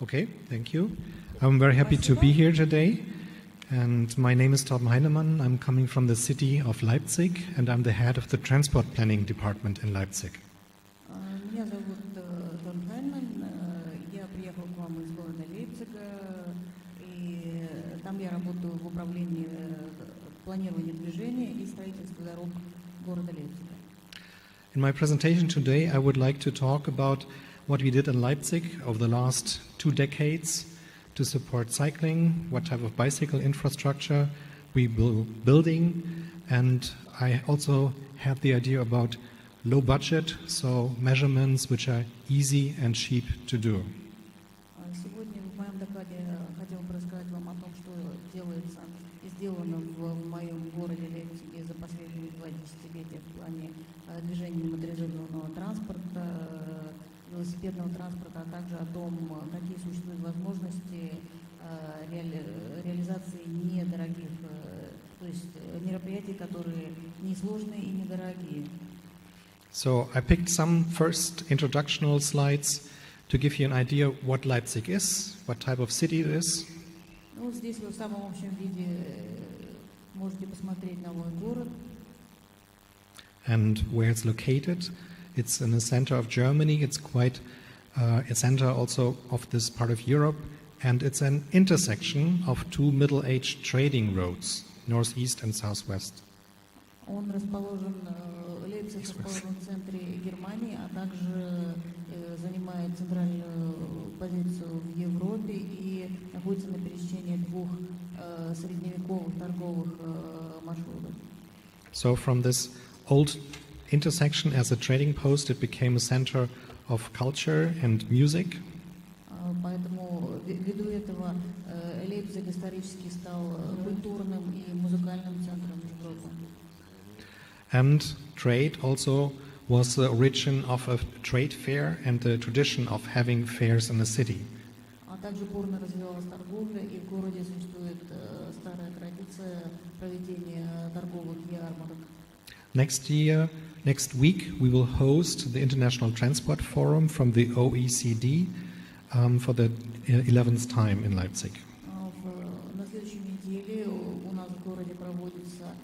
Okay, thank you. I'm very happy to be here today. And my name is Torben Хайнеманн. I'm coming from the city of Leipzig, and I'm the head of the transport planning department in Leipzig. Меня зовут Торбен Хайнеманн. Я приехал к вам из города Лейпцига, и там я работаю в управлении планирования движения и строительства дорог города Лейпцига. In my presentation today, I would like to talk about what we did in Leipzig over the last 2 decades to support cycling, what type of bicycle infrastructure we were building, and I also had the idea about low budget, so measurements which are easy and cheap to do. Сегодня в моем докладе хотел бы рассказать вам о том, что делается и сделано в моем городе Лейпциге за последние 2 десятилетия в плане движения моторизованного транспорта, велосипедного транспорта, а также о том, какие существуют возможности реализации недорогих, то есть мероприятий, которые несложные и недорогие. So I picked some first introductional slides to give you an idea what Leipzig is, what type of city it is. Ну, здесь вы в самом общем виде можете посмотреть на мой город. And where it's located. It's in the center of Germany. It's quite a center also of this part of Europe. And it's an intersection of 2 middle-aged trading roads, northeast and southwest. Он расположен, Лейпциг расположен в центре Германии, а также занимает центральную позицию в Европе и находится на пересечении 2 средневековых торговых маршрутов. So from this old intersection as a trading post, it became a center of culture and music. Поэтому ввиду этого Лейпциг исторически стал культурным и музыкальным центром Европы. And trade also was the origin of a trade fair and the tradition of having fairs in the city. А также бурно развивалась торговля, и в городе существует старая традиция проведения торговых ярмарок. Next week, we will host the International Transport Forum from the OECD for the 11th time in Leipzig. На следующей неделе у нас в городе проводится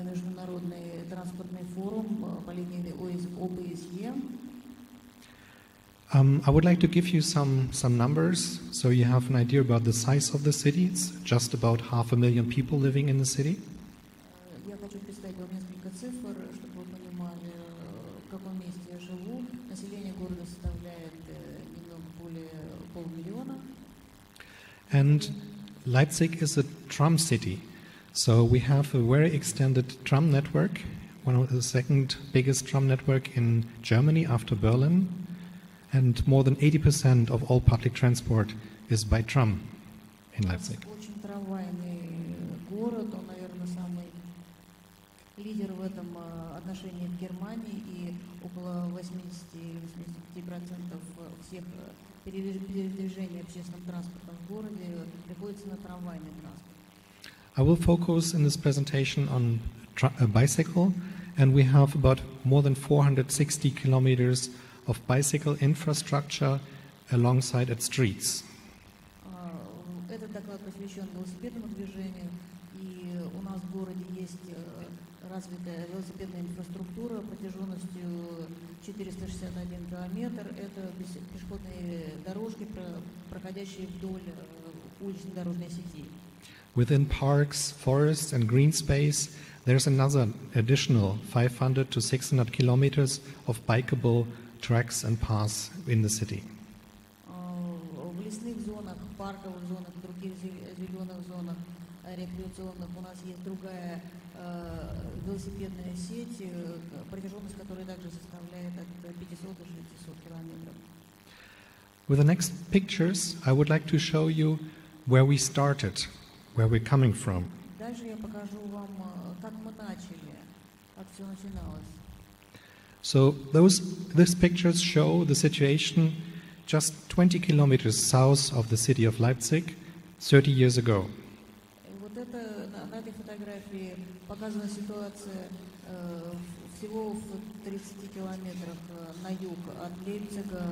Международный транспортный форум по линии ОБСЕ. I would like to give you some numbers so you have an idea about the size of the city. It's just about 500,000 people living in the city. Я хочу представить вам несколько цифр, чтобы вы понимали, в каком месте я живу. Население города составляет немного более 500 000. And Leipzig is a tram city. So we have a very extended tram network, one of the second biggest tram network in Germany after Berlin. And more than 80% of all public transport is by tram in Leipzig. Очень трамвайный город, он, наверное, самый лидер в этом отношении в Германии, и около 80-85% всех передвижений общественным транспортом в городе приходится на трамвайный транспорт. I will focus in this presentation on a bicycle, and we have about more than 460 kilometers of bicycle infrastructure alongside its streets. Этот доклад посвящен велосипедному движению, и у нас в городе есть развитая велосипедная инфраструктура протяженностью 461 километр. Это пешеходные дорожки, проходящие вдоль уличной дорожной сети. Within parks, forests and green space, there's another additional 500 to 600 kilometers of bikeable tracks and paths in the city. В лесных зонах, парковых зонах, других зеленых зонах, рекреационных у нас есть другая велосипедная сеть, протяженность которой также составляет от 500 до 600 километров. With the next pictures, I would like to show you where we started, where we're coming from. Дальше я покажу вам, как мы начали, как все начиналось. So these pictures show the situation just 20 kilometers south of the city of Leipzig 30 years ago. Вот это, на этой фотографии показана ситуация всего в 30 километрах на юг от Лейпцига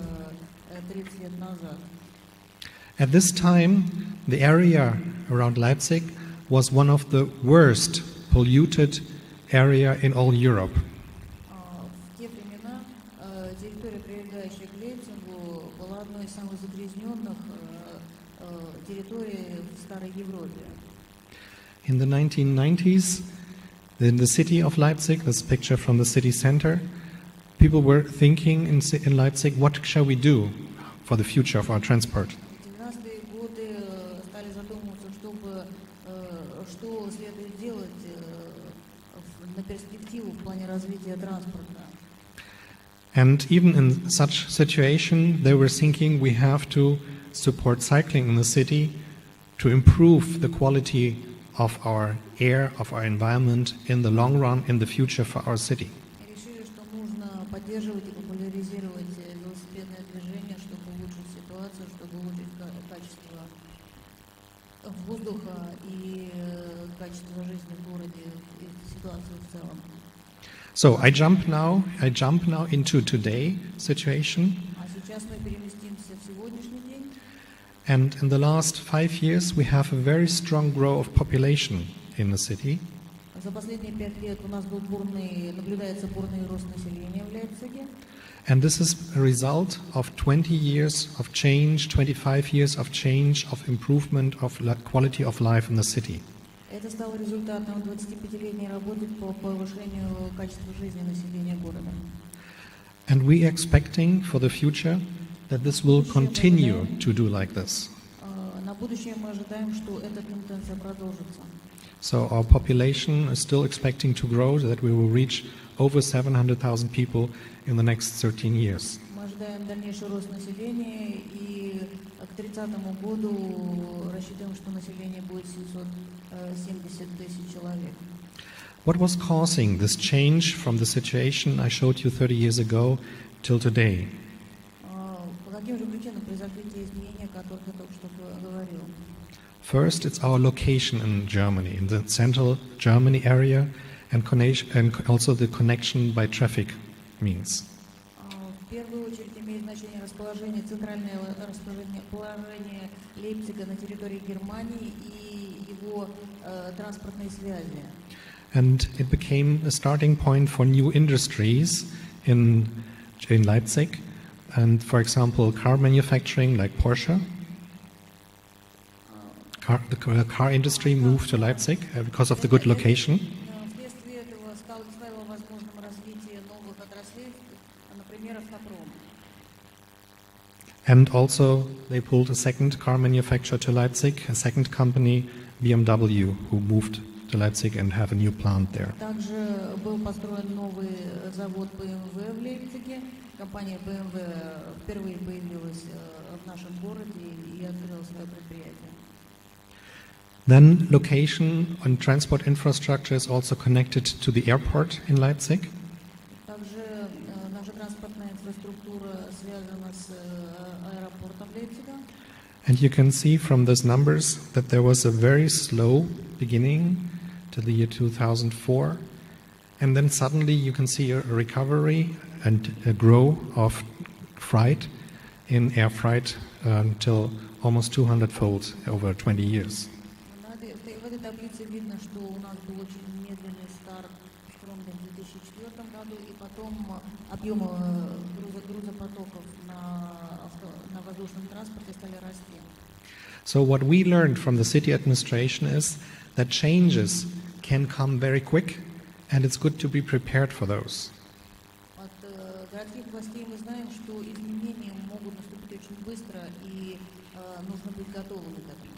30 лет назад. At this time, the area around Leipzig was one of the worst polluted area in all Europe. В те времена территория, прилегающая к Лейпцигу, была одной из самых загрязненных территорий в старой Европе. In the 1990s, in the city of Leipzig, this picture from the city center, people were thinking in Leipzig, what shall we do for the future of our transport? В 90-е годы стали задумываться, что следует делать на перспективу в плане развития транспорта. And even in such situation, they were thinking we have to support cycling in the city to improve the quality of our air, of our environment in the long run, in the future for our city. Решили, что нужно поддерживать и популяризировать велосипедное движение, чтобы улучшить ситуацию, чтобы улучшить качество воздуха и качество жизни в городе и ситуацию в целом. So I jump now into today situation. А сейчас мы переместимся в сегодняшний день. And in the last 5 years, we have a very strong growth of population in the city. За последние 5 лет у нас наблюдается бурный рост населения в Лейпциге. And this is a result of 20 years of change, 25 years of change, of improvement of quality of life in the city. Это стало результатом 25-летней работы по повышению качества жизни населения города. And we are expecting for the future that this will continue to do like this. На будущее мы ожидаем, что эта тенденция продолжится. So our population is still expecting to grow, that we will reach over 700,000 people in the next 13 years. Мы ожидаем дальнейший рост населения, и к 30-му году рассчитываем, что население будет 770 тысяч человек. What was causing this change from the situation I showed you 30 years ago till today? По каким же причинам произошли те изменения, о которых я только что говорил? First, it's our location in Germany, in the central Germany area, and also the connection by traffic means. В первую очередь имеет значение центральное положение Лейпцига на территории Германии и его транспортные связи. And it became a starting point for new industries in Leipzig, and for example, car manufacturing like Porsche. The car industry moved to Leipzig because of the good location. Вследствие этого стало возможным развитие новых отраслей, например, автопром. And also, they pulled a second car manufacturer to Leipzig, a second company, BMW, who moved to Leipzig and have a new plant there. Также был построен новый завод BMW в Лейпциге. Компания BMW впервые появилась в нашем городе и открыла свое предприятие. Then location and transport infrastructure is also connected to the airport in Leipzig. Также наша транспортная инфраструктура связана с аэропортом Лейпцига. And you can see from these numbers that there was a very slow beginning to the year 2004. And then suddenly you can see a recovery and a growth of freight in air freight until almost 200-fold over 20 years. В этой таблице видно, что у нас был очень медленный старт скромный в 2004 году, и потом объем грузопотоков на воздушном транспорте стали расти. So what we learned from the city administration is that changes can come very quick, and it's good to be prepared for those. От городских властей мы знаем, что изменения могут наступить очень быстро, и нужно быть готовым к этому.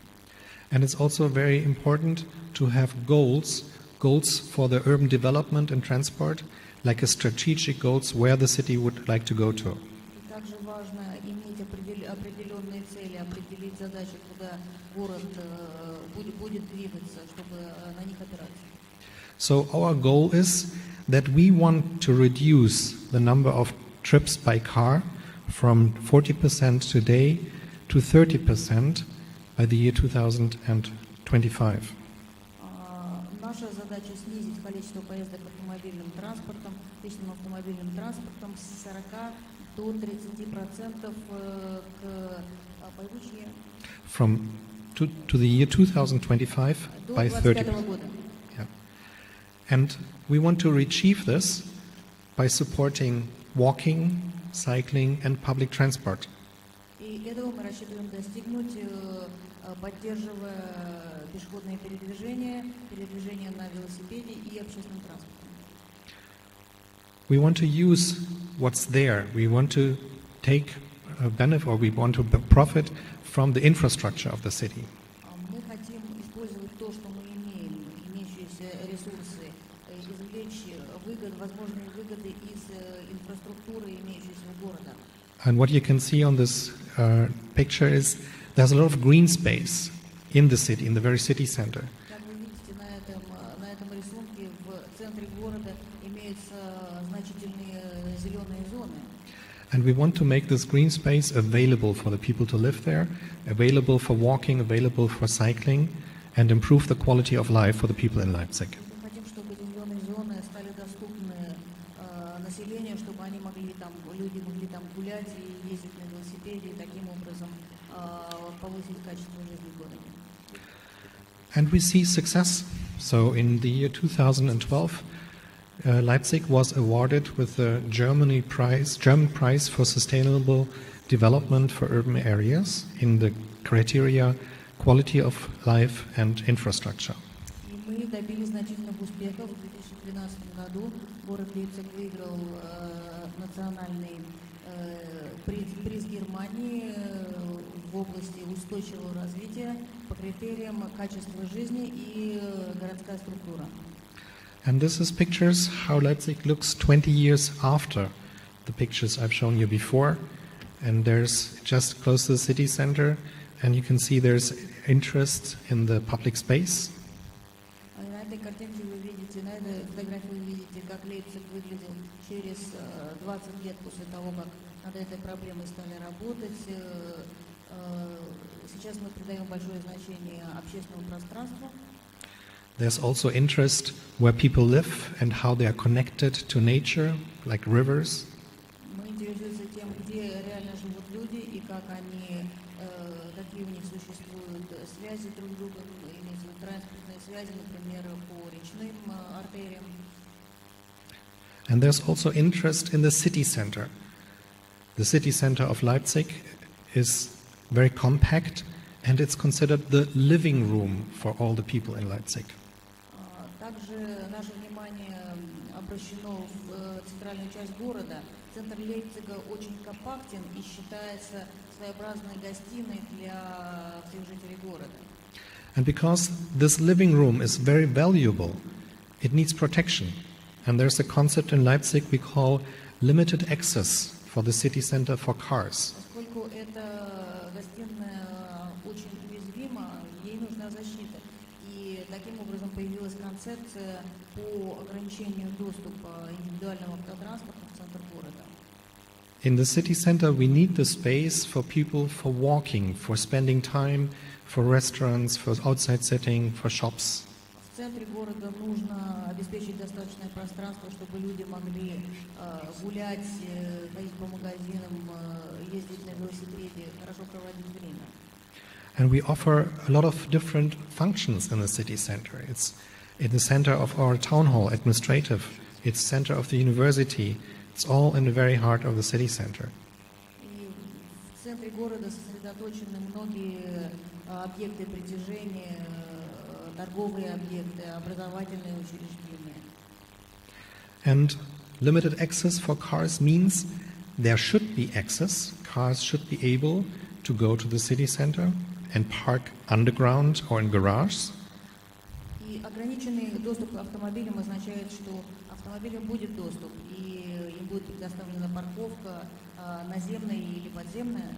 And it's also very important to have goals for the urban development and transport, like a strategic goals where the city would like to go to. И также важно иметь определенные цели, определить задачи, куда город будет двигаться, чтобы на них опираться. So our goal is that we want to reduce the number of trips by car from 40% today to 30% by the year 2025. Наша задача снизить количество поездок личным автомобильным транспортом с 40 до 30% к By which year? From to the year 2025 До by 25 30%. года. Yeah. And we want to achieve this by supporting walking, cycling and public transport. И этого мы рассчитываем достигнуть, поддерживая пешеходное передвижение на велосипеде и общественном транспорте. We want to use what's there. We want to take a benefit, or we want to profit from the infrastructure of the city. Мы хотим использовать то, что мы имеем, имеющиеся ресурсы, извлечь возможные выгоды из инфраструктуры, имеющейся в городах. And what you can see on this picture is there's a lot of green space in the city, in the very city center. Как вы видите на этом рисунке, в центре города имеются значительные зеленые зоны. And we want to make this green space available for the people to live there, available for walking, available for cycling, and improve the quality of life for the people in Leipzig. Мы хотим, чтобы эти зеленые зоны стали доступны населению, чтобы люди могли там гулять и ездить на велосипеде, и таким образом повысить качество жизни в городе. And we see success. So in the year 2012, Leipzig was awarded with the German Prize for Sustainable Development for Urban Areas in the criteria Quality of Life and Infrastructure. И мы добились значительных успехов. В 2013 году город Лейпциг выиграл национальный приз Германии в области устойчивого развития по критериям качества жизни и городская структура. And this is pictures how Leipzig looks 20 years after the pictures I've shown you before. And there's just close to the city center, and you can see there's interest in the public space. На этой картинке вы видите, на этой фотографии вы видите, как Лейпциг выглядел через 20 лет после того, как над этой проблемой стали работать. Сейчас мы придаем большое значение общественному пространству. There's also interest where people live and how they are connected to nature, like rivers. Мы интересуемся тем, где реально живут люди и какие у них существуют связи друг с другом, имеются транспортные связи, например, по речным артериям. And there's also interest in the city center. The city center of Leipzig is very compact, and it's considered the living room for all the people in Leipzig. Также наше внимание обращено в центральную часть города. Центр Лейпцига очень компактен и считается своеобразной гостиной для всех жителей города. And because this living room is very valuable, it needs protection. And there's a concept in Leipzig we call limited access for the city center for cars. Поскольку эта гостиная очень уязвима, ей нужна защита. И таким образом появилась концепция по ограничению доступа индивидуального автотранспорта в центр города. In the city center, we need the space for people for walking, for spending time, for restaurants, for outside sitting, for shops. В центре города нужно обеспечить достаточное пространство, чтобы люди могли гулять, ходить по магазинам, ездить на велосипеде, хорошо проводить время. And we offer a lot of different functions in the city center. It's in the center of our town hall, administrative. It's center of the university. It's all in the very heart of the city center. И в центре города сосредоточены многие объекты притяжения, торговые объекты, образовательные учреждения. And limited access for cars means there should be access. Cars should be able to go to the city center and park underground or in garages. И ограниченный доступ к автомобилям означает, что автомобилям будет доступ, и им будет предоставлена парковка наземная или подземная.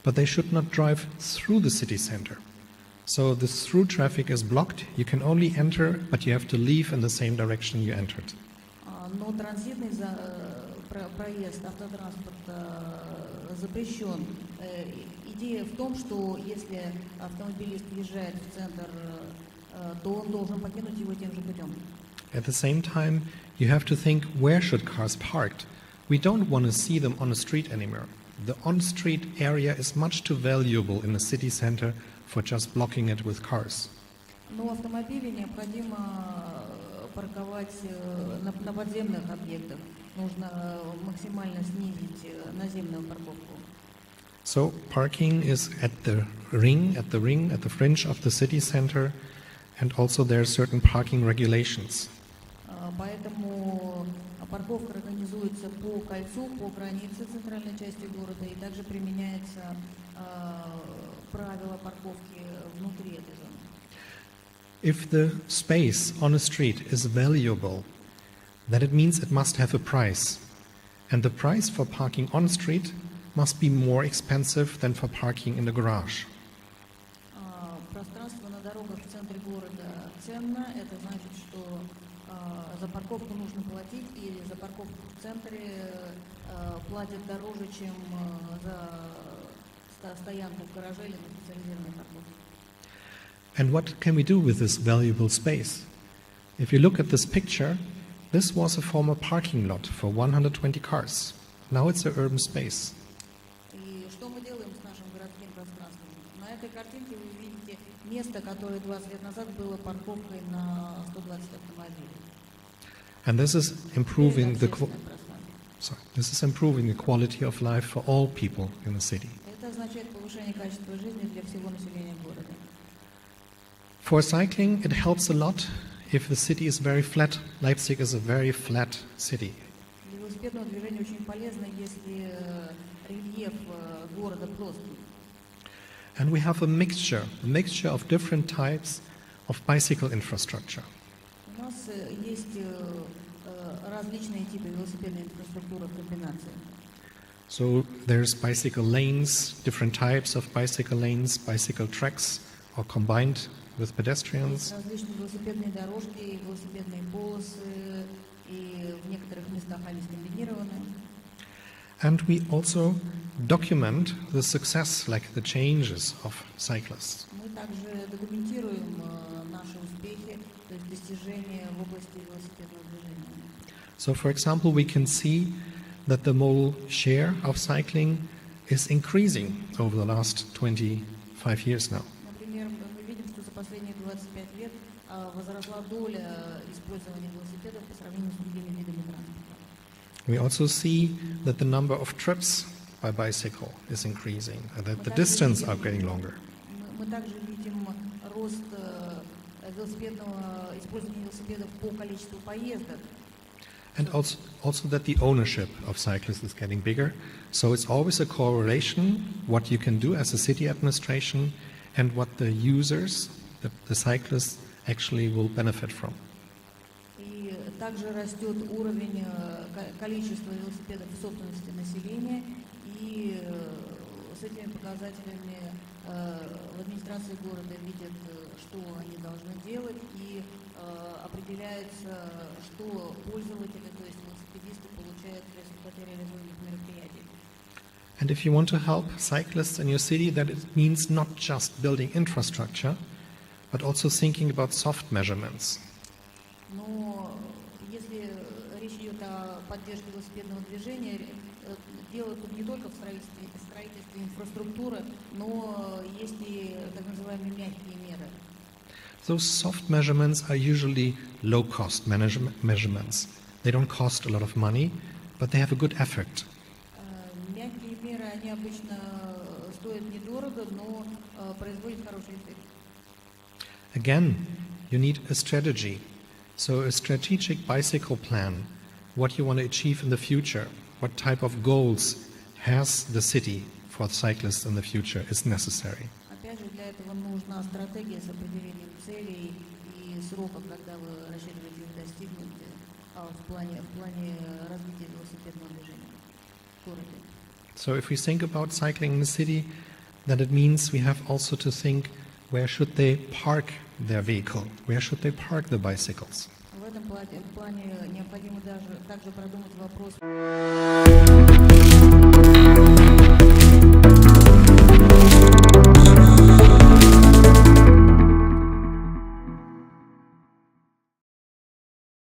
But they should not drive through the city center. So the through traffic is blocked. You can only enter, but you have to leave in the same direction you entered. Но транзитный проезд автотранспорта запрещен. Идея в том, что если автомобилист въезжает в центр, то он должен покинуть его тем же путем. At the same time, you have to think, where should cars parked? We don't want to see them on the street anymore. the on-street area is much too valuable in a city center for just blocking it with cars. Но автомобили необходимо парковать на подземных объектах. Нужно максимально снизить наземную парковку. So parking is at the ring, at the fringe of the city center, and also there are certain parking regulations. Поэтому парковка организуется по кольцу, по границе центральной части города, и также применяется правило парковки внутри этой зоны. If the space on a street is valuable, then it means it must have a price. And the price for parking on street must be more expensive than for parking in a garage. Пространство на дорогах в центре города ценно. Это значит, что за парковку нужно платить, и за парковку в центре платят дороже, чем за стоянку в гараже или на специализированной парковке. And what can we do with this valuable space? If you look at this picture, this was a former parking lot for 120 cars. Now it's an urban space. И что мы делаем с нашим городским пространством? На этой картинке вы видите место, которое 20 лет назад было парковкой на 120 автомобилей. And this is improving the quality of life for all people in the city. Это означает повышение качества жизни для всего населения города. For cycling, it helps a lot if the city is very flat. Leipzig is a very flat city. Для велосипедного движения очень полезно, если рельеф города плоский. And we have a mixture of different types of bicycle infrastructure. У нас есть различные типы велосипедной инфраструктуры в комбинации. So there's bicycle lanes, different types of bicycle lanes, bicycle tracks, or combined with pedestrians. Различные велосипедные дорожки, велосипедные полосы, и в некоторых местах они скомбинированы. And we also document the success, like the changes of cyclists. Мы также документируем наши успехи, то есть достижения в области велосипедного движения. So, for example, we can see that the modal share of cycling is increasing over the last 25 years now. Например, мы видим, что за последние 25 лет возросла доля использования велосипедов по сравнению с другими видами транспорта. We also see that the number of trips by bicycle is increasing, that the distance are getting longer. Мы также видим рост использования велосипедов по количеству поездок. And also that the ownership of cyclists is getting bigger. So it's always a correlation what you can do as a city administration and what the users, the cyclists, actually will benefit from. И также растет уровень количества велосипедов в собственности населения, и с этими показателями в администрации города видят, что они должны делать, и определяется, что пользователи, то есть велосипедисты, получают в результате реализуемых мероприятий. And if you want to help cyclists in your city, that it means not just building infrastructure, but also thinking about soft measurements. Но если речь идет о поддержке велосипедного движения, дело тут не только в строительстве инфраструктуры, но есть и так называемые мягкие меры. Those soft measurements are usually low-cost measurements. They don't cost a lot of money, but they have a good effect. Мягкие меры, они обычно стоят недорого, но производят хороший эффект. Again, you need a strategy. So a strategic bicycle plan, what you want to achieve in the future, what type of goals has the city for cyclists in the future is necessary. Опять же, для этого нужна стратегия с определением целей и сроков, когда вы рассчитываете их достигнуть в плане развития велосипедного движения в городе. So if we think about cycling in the city, then it means we have also to think where should they park their vehicle, where should they park the bicycles. В этом плане необходимо также продумать вопрос